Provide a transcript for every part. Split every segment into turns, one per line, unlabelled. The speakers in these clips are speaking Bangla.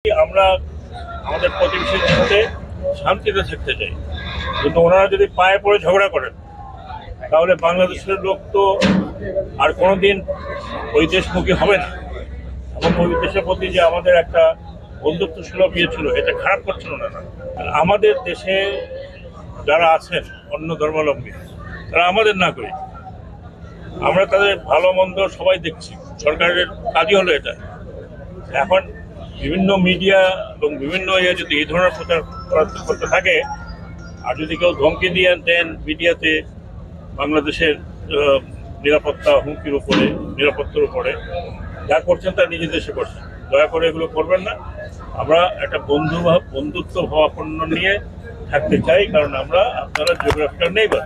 আমরা আমাদের প্রতিবেশীর সাথে শান্তিতে থাকতে চাই, কিন্তু ওনারা যদি পায়ে পড়ে ঝগড়া করেন তাহলে বাংলাদেশের লোক তো আর কোনোদিন ওই দেশমুখী হবে না। এবং ওই দেশের প্রতি যে আমাদের একটা বন্ধুত্ব সুলভ ইয়ে ছিল, এটা খারাপ করছিল না। আমাদের দেশে যারা আছেন অন্য ধর্মাবলম্বী, তারা আমাদের না করি, আমরা তাদের ভালো মন্দ সবাই দেখছি। সরকারের কাজই হলো এটা। এখন বিভিন্ন মিডিয়া এবং বিভিন্ন যদি এই ধরনের প্রচার করতে থাকে, আর যদি কেউ ধমকি দিয়ে দেন মিডিয়াতে বাংলাদেশের নিরাপত্তা হুমকির উপরে, নিরাপত্তার উপরে, যা করছেন তা নিজের দেশে করছেন। দয়া করে এগুলো করবেন না। আমরা একটা বন্ধুত্ব ভাবাপন্ন নিয়ে থাকতে চাই, কারণ আমরা আপনারা জিওগ্রাফিক্যাল নেইবার।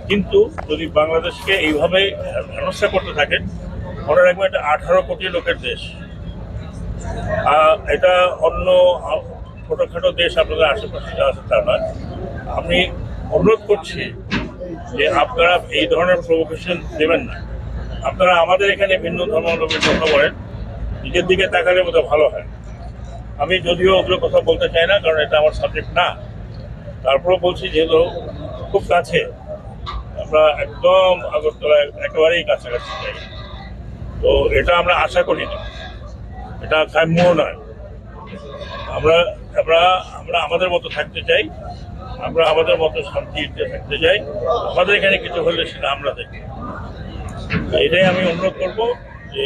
কিন্তু যদি বাংলাদেশকে এইভাবে হেনস্থা করতে থাকেন, মনে রাখবেন এটা 18 কোটি লোকের দেশ। এটা অন্য ছোটোখাটো দেশ আপনাদের আশেপাশে যা আছে তা নয়। আমি অনুরোধ করছি যে আপনারা এই ধরনের প্রভোকেশন দেবেন না। আপনারা আমাদের এখানে ভিন্ন ধর্মাবলম্বীর কথা বলেন, নিজের দিকে তাকালে বোধহয় ভালো হয়। আমি যদিও ওগুলো কথা বলতে চাই না, কারণ এটা আমার সাবজেক্ট না। তারপরেও বলছি, যেহেতু খুব কাছে, আমরা একদম আগরতলায় একেবারেই কাছাকাছি যাই, তো এটা আমরা আশা করি না, এটা কাম্যও নয়। আমরা আমরা আমরা আমাদের মতো থাকতে চাই, আমরা আমাদের মতো শান্তিতে থাকতে চাই। আমাদের এখানে কিছু হলে সেটা আমরা দেখি। এটাই আমি অনুরোধ করব যে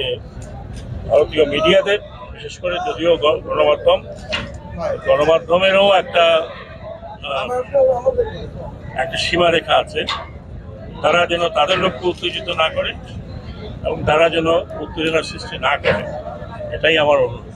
ভারতীয় মিডিয়াদের, বিশেষ করে যদিও গণমাধ্যমেরও একটা সীমারেখা আছে, তারা যেন তাদের লক্ষ্য উত্তেজিত না করে এবং তারা যেন উত্তেজনার সৃষ্টি না করে, এটাই আমার অনুরোধ।